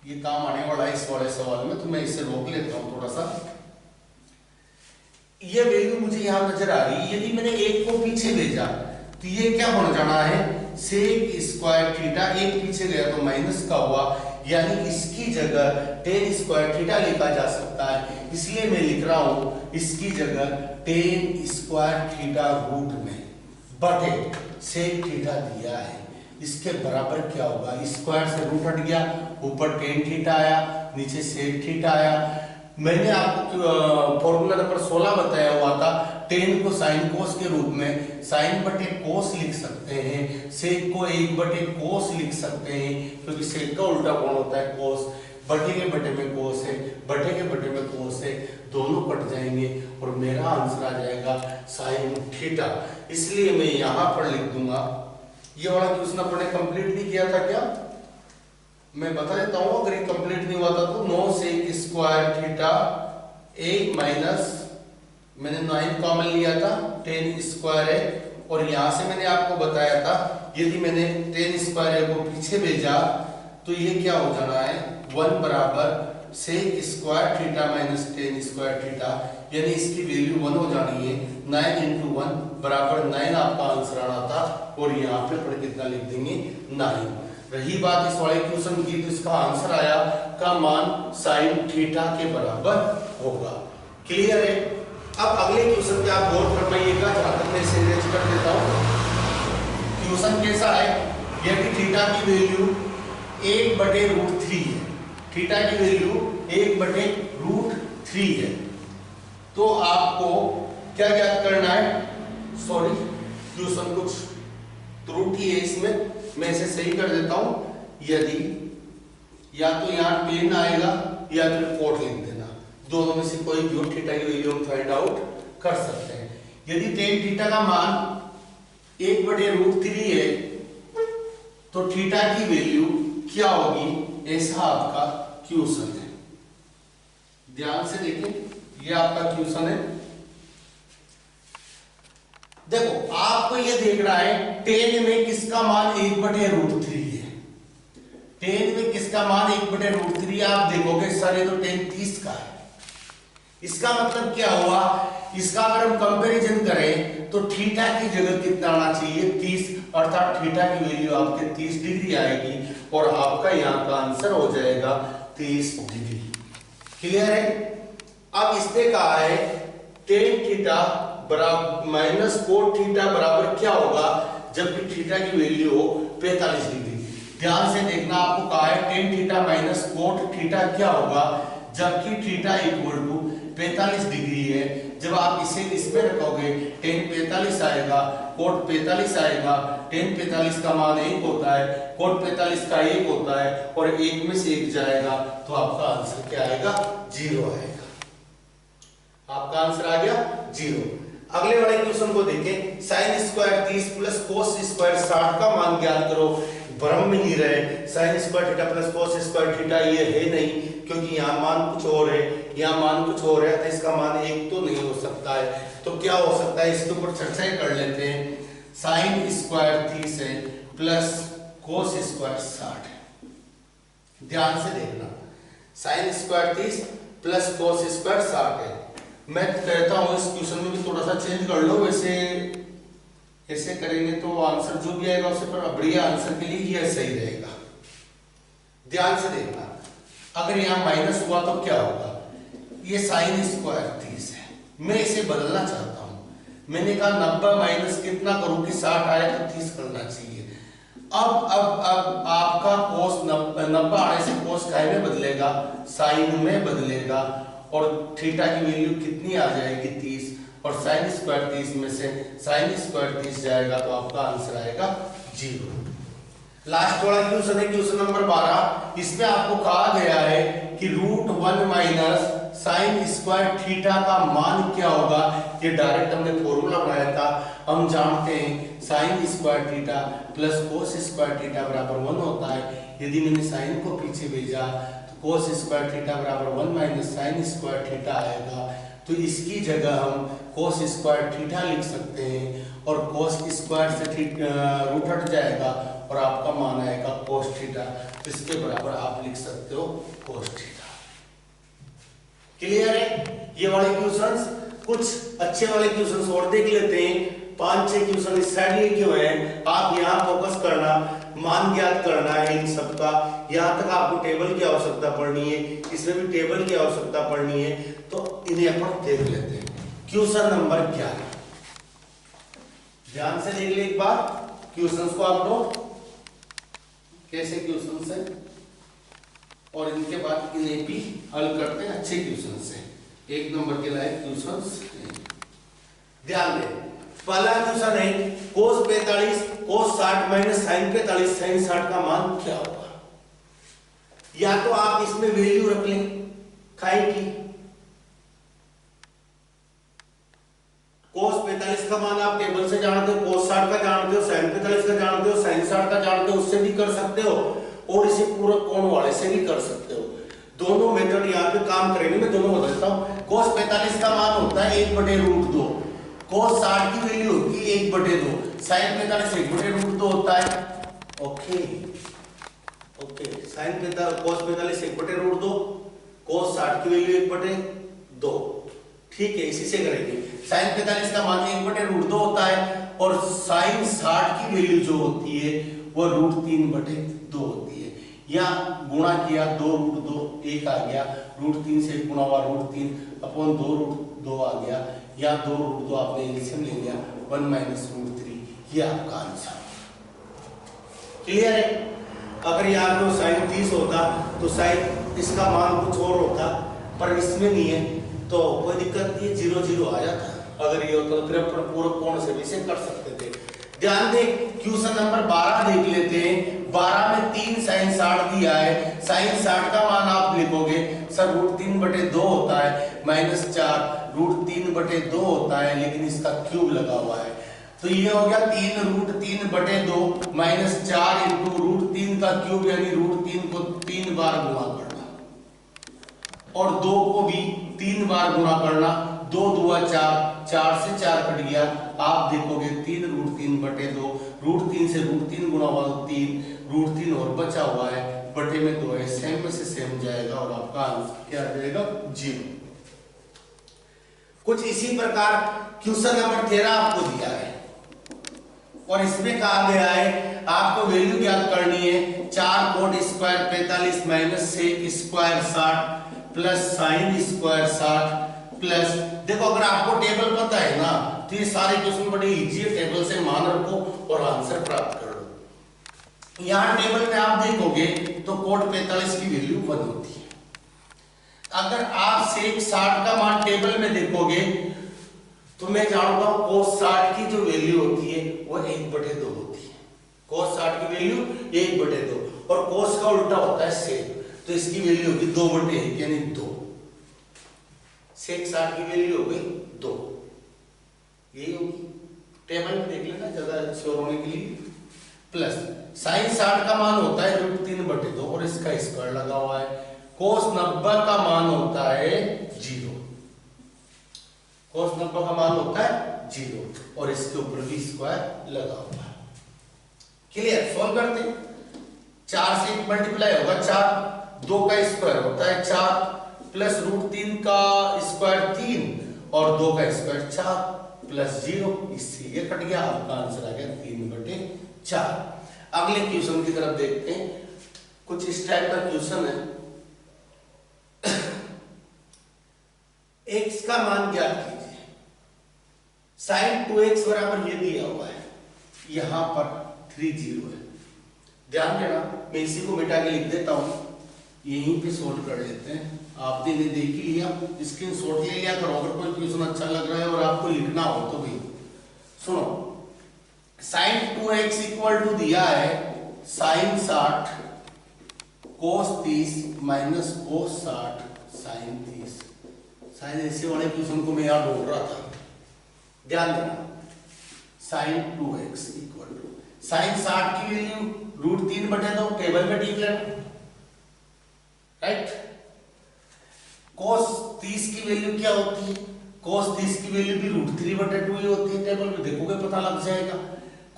ये काम आने वाला है इस वाले सवाल में, तो मैं इसे रोक लेता हूं थोड़ा सा। ये वैल्यू मुझे यहां नजर आ रही है, यदि मैंने एक को पीछे भेजा तो ये क्या बन जाना है? sec स्क्वायर थीटा, एक पीछे गया तो माइनस का हुआ, यानी इसकी जगह tan स्क्वायर थीटा लिखा जा सकता है। इसलिए मैं लिख रहा हूं इसकी जगह tan स्क्वायर थीटा रूट में बटे sec थीटा दिया है, इसके बराबर क्या होगा? स्क्वायर से रूट हट गया, ऊपर tan थीटा आया, नीचे sec थीटा आया। मैंने आपको फॉर्मूला नंबर 16 बताया हुआ था, tan को sin cos के रूप में sin बटे cos लिख सकते हैं, sec को 1 बटे cos लिख सकते हैं, क्योंकि sec का उल्टा कौन होता है? cos। बटे के बटे में cos है, बटे के बटे में cos है, दोनों कट जाएंगे और मेरा आंसर आ जाएगा sin थीटा। इसलिए मैं यहां पर लिख दूंगा, ये वाला क्वेश्चन अपने कंप्लीट नहीं किया था क्या? मैं बता देता हूं, अगर ये कंप्लीट नहीं हुआ था तो 9 sec स्क्वायर थीटा 1 माइनस, मैंने 9 कॉमन लिया था, tan स्क्वायर है, और यहां से मैंने आपको बताया था यदि मैंने tan स्क्वायर को पीछे भेजा तो ये क्या हो जाना है? 1 बराबर sec square theta minus tan square theta, यानी इसकी वैल्यू 1 हो जानी है। 9 into 1 बराबर 9 आपका आंसर आना था, और यहाँ पे पर कितना लिख देंगे? 9। रही बात इस वाले क्वेश्चन की, तो इसका आंसर आया का मान sin थीटा के बराबर होगा। क्लियर है? अब अगले क्वेश्चन पे आप गौर फरमाइएगा, जहां तक मैं इसे अरेंज कर देता हूं। क्वेश्चन कैसा है? यदि थीटा की वैल्यू 1/√3 है, थीटा की वैल्यू 1/√3 है, तो आपको क्या ज्ञात करना है? सॉरी, क्वेश्चन कुछ त्रुटि है इसमें, मैं इसे सही कर देता हूं। यदि या तो यहाँ tan आएगा या फिर cot लिख देना, दोनों में से कोई भी हो, थीटा की वैल्यू हम फाइंड आउट कर सकते हैं। यदि tan थीटा का मान 1/√3 है तो थीटा की वैल्यू क्या होगी? ऐसा आपका क्वेश्चन है। ध्यान से देखें, ये आपका क्वेश्चन है। देखो आपको ये देखना है tan में किसका मान 1/√3 है। tan में किसका मान 1/√3 है? आप देखोगे सर ये तो tan 30 का है। इसका मतलब क्या हुआ? इसका अगर हम कंपैरिजन करें तो थीटा की जगह कितना आना चाहिए? 30, अर्थात थीटा की वैल्यू आपके 30 डिग्री आएगी और आपका यहाँ का आंसर हो जाएगा 30 डिग्री। क्लियर है? अब इसने कहा है टेन थीटा बराबर माइनस कोट थीटा बराबर क्या होगा जबकि थीटा की वैल्यू हो 45 डिग्री। ध्यान से देखना, आपको कहा है tan theta minus cot theta क्या होगा जबकि थीटा इक्वल टू 45 डिग्री है। जब आप इसे इसमें रखोगे टेन 45 आएगा, कोट 45 आएगा, टेन 45 का मान 1 होता है, कोट 45 का 1 होता है और 1 में से 1 जाएगा तो आपका आंसर क्या आएगा 0 आएगा। आपका आंसर आ गया 0। अगले वाले क्वेश्चन को देखें, sine square 30 plus cos square 60 का मान ज्ञात करो। भ्रम में नहीं रहे, sine square theta plus cos square theta ये है नहीं, क्योंकि यहाँ मान कुछ और है, यहाँ मान कुछ और है, तो इसका मान 1 तो नहीं हो सकता है। तो क्या हो सकता है, इसके ऊपर चर्चा कर लेते हैं। साइन स्क्वायर 30 है प्लस कोस स्क्वायर 60 है। ध्यान से देखना, sine square 30 plus cos square 60 है। मैं कहता हूं इस क्वेश्चन में भी थोड़ा सा चेंज कर लो, वैसे ऐसे करेंगे तो आंसर जो भी आएगा उससे पर बढ़िया आंसर के लिए यह सही रहेगा। ध्यान से देखना, अगर यहाँ माइनस हुआ तो क्या होगा, ये साइन स्क्वायर 30 है, मैं इसे बदलना चाहता हूं। मैंने कहा 90 माइनस कितना करूं कि 60 आए तो 30 करना चाहिए। अब आपका कोस 90 आने से कोस काय में बदलेगा, साइन में बदलेगा और थीटा की वैल्यू कितनी आ जाएगी 30 और साइन स्क्वायर 30 में से साइन स्क्वायर 30 जाएगा तो आपका आंसर आएगा 0। लास्ट वाला क्वेश्चन है क्वेश्चन नंबर 12। इसमें आपको कहा गया है कि √1 माइनस साइन स्क्वायर थीटा का मान क्या होगा। ये डायरेक्ट हमने फॉर्मूला बनाया था, हम जानते हैं sine square theta plus cos square theta बराबर 1 होता है। यदि मैंने साइन को पीछे भेजा तो कोस स्क्वायर थीटा बराबर 1 माइनस साइन स्क्वायर थीटा आएगा। तो इसकी जगह हम कोस स्क्वायर थीटा लिख सकते हैं और कोस स्क्वायर से रूट हट जाएगा और आपका मान आएगा कोस थीटा। तो इसके बराबर आप लिख सकते हो कोस थीटा। क्लियर है ये वाले क्वेश्चंस। कुछ अच्छे वाले क्वेश्चंस और देख लेते हैं। 5-6 क्वेश्चन इस साइड लिखे हुए हैं, आप यहाँ फोकस करना, मान ज्ञात करना है इन सबका। यहाँ तक आपको टेबल की आवश्यकता पड़नी है, इसमें भी टेबल की आवश्यकता पड़नी है, तो इन्हें अपन देख लेते हैं। क्वेश्चन नंबर 11, ध्यान से देख ले एक बार क्वेश्चंस को आप लोग कैसे क्वेश्चंस है और इनके बाद इन्हें भी हल करते हैं अच्छे क्वेश्चन से। 1 नंबर के लायक क्वेश्चंस ध्यान दें। पहला क्वेश्चन है कोस 45 कोस 60 माइनस साइन 45 साइन 60 का मान क्या होगा। या तो आप इसमें वैल्यू रख लें काई की, कोस 45 का मान आप टेबल से जानते हो, कोस 60 का जानते हो, साइन 45 का जानते हो, साइन 60 का जानते हो, उससे भी कर सकते हो और इसे पूरक कोण वाले से भी कर सकते हो। दोनों मेथड यहाँ पे काम करेंगे, मैं दोनों बताता हूँ। कोस 45 का मान होता है 1/√2, कोस 60 की वैल्यू होती है 1/2, साइन 45 1/√2 होता है। ओके साइन 45 कोस 45 1/√2, कोस 60 की वैल्यू 1/2। ठीक है, इसी से करेंगे। साइन 45 का मान 1/√2 होता है और साइन 60 की वैल्यू जो होती है वो √3/2 होती है। यहाँ गुणा किया 2√2 1 आ गया, √3 से गुणा हुआ √3 अपॉन 2√2 आ गया, या 2√2 आपने एलसीएम ले लिया 1 माइनस √3, ये आपका आंसर। क्लियर है। अगर यहाँ पे साइन 30 होता तो साइन इसका मान कुछ और होता, पर इसमें नहीं है तो कोई दिक्कत नहीं, 0-0 आ जाता। अगर ये होता तो फिर अपन पूरक कोण से भी इसे कर सकते थे। ध्यान दें क्वेश्चन नंबर 12 देख लेते हैं। 12 में 3 साइन 60 दिया है, साइन 60 का मान आप लिखोगे सर √3/2 होता है, -4 √3/2 होता है, लेकिन इसका क्यूब लगा हुआ है तो ये हो गया 3 √3/2 -4 इंटू √3 का क्यूब, यानी √3 को 3 बार गुणा करना और 2 को भी 3 बार गुणा करना। 2 दूआ 4, 4 से 4 कट गया, आप देखोगे 3 √3/2, √3 से √3 गुणा हुआ 3, √3 और बचा हुआ है, बटे में 2 है, सेम में से सेम जाएगा और आपका आंसर क्या आ जाएगा 0। कुछ इसी प्रकार क्वेश्चन नंबर 13 आपको दिया है और इसमें कहा गया है आपको वैल्यू ज्ञात करनी है। 4 cot square 45 minus sec square 60 plus sine square 60 plus, देखो अगर आपको टेबल पता है ना तो ये सारे क्वेश्चन बड़े इजी है, टेबल से मान रखो और आंसर प्राप्त कर लो। यहां टेबल में आप देखोगे तो कोट 45 की वैल्यू 1 होती है। अगर आप सेक 60 का मान टेबल में देखोगे तो मैं जानूंगा cos 60 की जो वैल्यू होती है वो 1/2 होती है। cos 60 की वैल्यू 1/2 और cos का उल्टा होता है सेक, तो इसकी वैल्यू होगी 2/1 यानी 2। सेक 60 की वैल्यू हो गई 2, यही होगी। टेबल में देख लेना ज्यादा श्योर होने के लिए। प्लस साइन 60 का मान होता है √3/2 और इसका स्क्वायर लगा हुआ है। cos 90 का मान होता है 0, cos 90 का मान होता है 0 और इसके ऊपर भी स्क्वायर लगा हुआ है। क्लियर? सॉल्व करते हैं। 4 से 1 मल्टीप्लाई होगा 4, 2 का स्क्वायर होता है 4 प्लस √3 का स्क्वायर 3 और 2 का स्क्वायर 4 प्लस 0, इससे ये कट गया, आपका आंसर आ गया 3/4। अगले क्वेश्चन की तरफ देखते हैं। कुछ इस टाइप का क्वेश्चन है। x का मान ज्ञात कीजिए। sin 2x बराबर ये दिया हुआ है, यहां पर 3 0 है। ध्यान देना, मैं इसी को मिटा के लिख देता हूं, यहीं पे सोल्व कर लेते हैं। आपने देख ही लिया, स्क्रीनशॉट ले लिया करो अगर कोई क्वेश्चन अच्छा लग रहा है और आपको लिखना हो तो भी। सुनो, sin 2x इक्वल टू दिया है sin 60 cos 30 minus cos 60 sin 30। शायद ऐसे वाले क्वेश्चन को मैं याद ढूंढ रहा था। ध्यान देना, sin 2x equal to sin 60 की वैल्यू √3/2 टेबल में टिक लेना, राइट। cos 30 की वैल्यू क्या होती है? cos 30 की वैल्यू भी √3/2 ही होती है, टेबल में देखोगे पता लग जाएगा।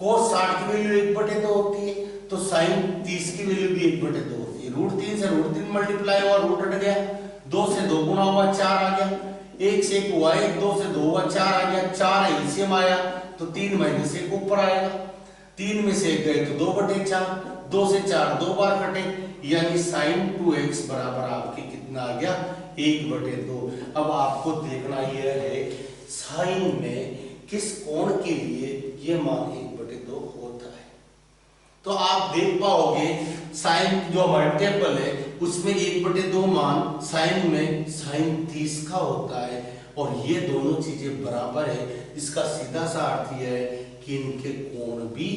cos 60 की वैल्यू 1/2 होती है, तो sin 30 की वैल्यू भी 1/2 होती है। √3 से √3 मल्टीप्लाई हुआ, रूट हट गया, 2 से 2 गुना हुआ 4 आ गया, 1 से 1 हुआ 1, 2 से 2 हुआ 4 आ गया, 4 एलसीएम आया तो 3 माइनस 1 ऊपर आएगा, 3 में से 1 गए तो 2/4, 2 से 4 2 बार कटे, यानी sin 2x बराबर आपके कितना आ गया 1/2। अब आपको देखना यह है साइन में किस कोण के लिए यह मान 1/2 होता है। तो आप देख पाओगे साइन जो हमारा टेबल है उसमें 1/2 मान साइन में sin 30 का होता है और ये दोनों चीजें बराबर है। इसका सीधा सा अर्थ यह है कि इनके कोण भी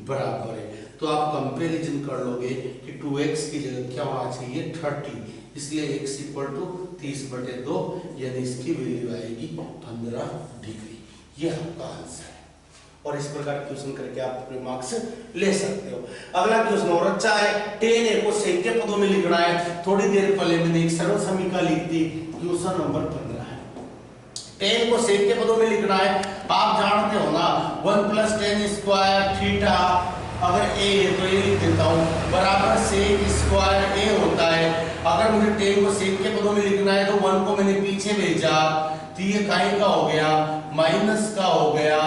बराबर है। तो आप कंपैरिजन कर लोगे कि 2x की जगह क्या होना चाहिए 30, इसलिए x इक्वल टू 30/2 यानी इसकी वैल्यू आएगी 15 डिग्री। ये आपका आंसर है और इस प्रकार क्वेश्चन करके आप अपने मार्क्स ले सकते हो। अगला क्वेश्चन और अच्छा है, tan a को sec के पदों में लिखना है। थोड़ी देर पहले मैंने एक सरल समीकरण लिख दी, क्वेश्चन नंबर 15 है। tan को sec के पदों में लिखना है, आप जानते हो ना 1 + tan स्क्वायर थीटा, अगर a है तो ये लिख देता हूं बराबर sec स्क्वायर a होता है। अगर मुझे tan को sec के पदों में लिखना है तो 1 को मैंने पीछे भेजा तो ये काहे का हो गया माइनस का हो गया।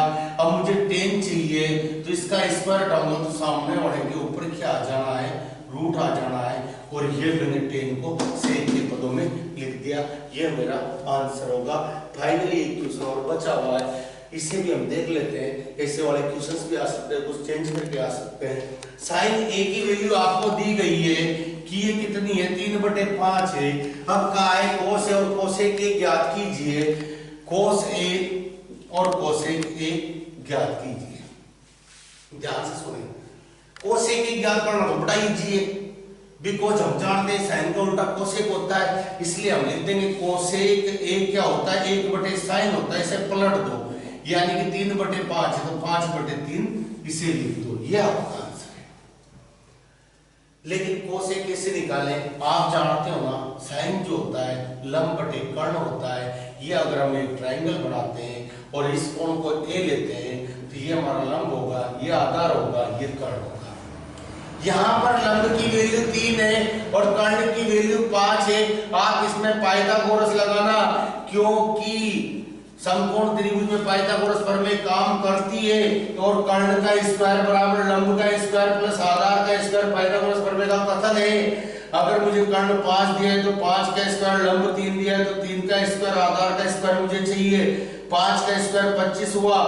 अब मुझे tan चाहिए तो इसका स्क्वायर हटाऊंगा तो सामने वाले के ऊपर क्या आ जाना है रूट आ जाना है और ये मैंने tan को sec के पदों में लिख दिया। ये मेरा आंसर होगा। फाइनली एक क्वेश्चन और बचा हुआ है, इसे भी हम देख लेते हैं। ऐसे वाले क्वेश्चंस भी आ सकते हैं, कुछ चेंज करके आ सकते हैं। sin a की वैल्यू आपको दी गई है कि ये कितनी है 3/5 है। अब कहा है cos a और cosec a ज्ञात कीजिए, cos a और cosec a ज्ञात कीजिए। ध्यान से सुने, cosec a ज्ञात करना तो बड़ा इजी है, बिकॉज हम जानते हैं sin का उल्टा cosec होता है, इसलिए हम लिख देंगे cosec a क्या होता है 1/sin होता है। इसे पलट दो यानी कि 3/5 है तो 5/3 इसे लिख दो, ये आपका आंसर है। लेकिन cosec कैसे निकालें? आप जानते हो ना sin जो होता है लंब बटे कर्ण होता है। ये अगर हम एक ट्रायंगल बनाते हैं और इस कोण को a लेते हैं तो ये हमारा लंब होगा, ये आधार होगा, ये कर्ण होगा। यहाँ पर लंब की वैल्यू 3 है और कर्ण की वैल्यू 5 है। आप इसमें पाइथागोरस लगाना, क्योंकि समकोण त्रिभुज में पाइथागोरस प्रमेय काम करती है और कर्ण का स्क्वायर बराबर लंब का स्क्वायर प्लस आधार का स्क्वायर पाइथागोरस प्रमेय का कथन है। अगर मुझे कर्ण 5 दिया है तो 5 का स्क्वायर, लंब 3 दिया है तो 3 का स्क्वायर, आधार का स्क्वायर मुझे चाहिए। 5 का स्क्वायर 25 हुआ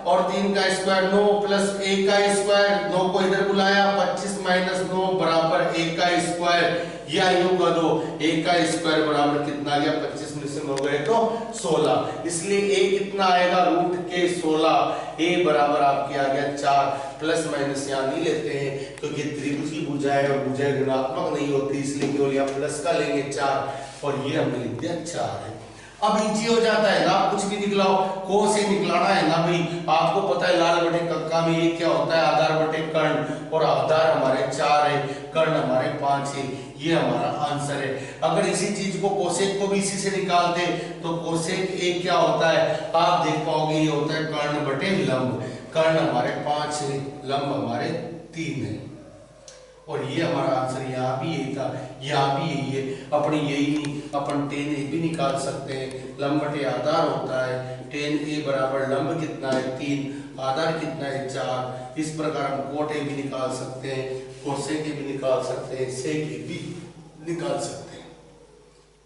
और 3 का स्क्वायर 9 प्लस 1 का स्क्वायर, 9 को इधर बुलाया, 25 माइनस 9 बराबर 1 का स्क्वायर, या यूं कर दो 1 का स्क्वायर बराबर कितना आ गया, 25 में से 9 गए तो 16। इसलिए a कितना आएगा, रूट के 16। a बराबर आपके आ गया 4। प्लस माइनस यहाँ नहीं लेते हैं क्योंकि त्रिभुज की भुजा है और भुजा ऋणात्मक नहीं होती, इसलिए केवल यहाँ प्लस का लेंगे 4 और ये हमने लिख दिया 4 है। अब इजी हो जाता है ना, कुछ भी निकलाओ, को से निकलाना है ना भाई। आपको पता है लाल बटे कक्का में ये क्या होता है, आधार बटे कर्ण, और आधार हमारे 4 है, कर्ण हमारे 5 है, ये हमारा आंसर है। अगर इसी चीज को कोसेक को भी इसी से निकालते तो कोसेक ए क्या होता है, आप देख पाओगे ये होता है कर्ण बटे लंब। कर्ण हमारे 5 है, लंब हमारे 3 है, और ये हमारा आंसर यहाँ भी यही था, यहाँ भी यही है। अपने यही नहीं, अपन tan a भी निकाल सकते हैं, लंब बटे आधार होता है, tan a बराबर लंब कितना है 3, आधार कितना है 4। इस प्रकार हम कोट a भी निकाल सकते हैं, कोसेक a भी निकाल सकते हैं, सेक a भी निकाल सकते हैं।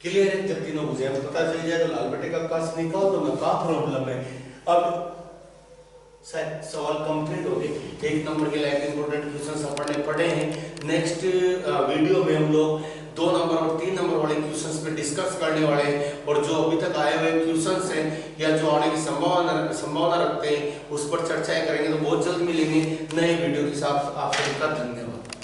क्लियर है? जब तीनों भुजाएं में पता चल जाए तो लाल बटे का काश निकाल दो ना, कहाँ प्रॉब्लम है। अब शायद सवाल कंप्लीट हो गए। 1 नंबर के लाइक इंपोर्टेंट क्वेश्चंस अपन ने पढ़े हैं। नेक्स्ट वीडियो में हम लोग 2 नंबर और 3 नंबर वाले क्वेश्चंस पे डिस्कस करने वाले हैं, और जो अभी तक आए हुए क्वेश्चंस हैं या जो आने की संभावना रखते हैं उस पर चर्चाएं करेंगे। तो बहुत जल्द मिलेंगे नए वीडियो के साथ। आप सबका धन्यवाद।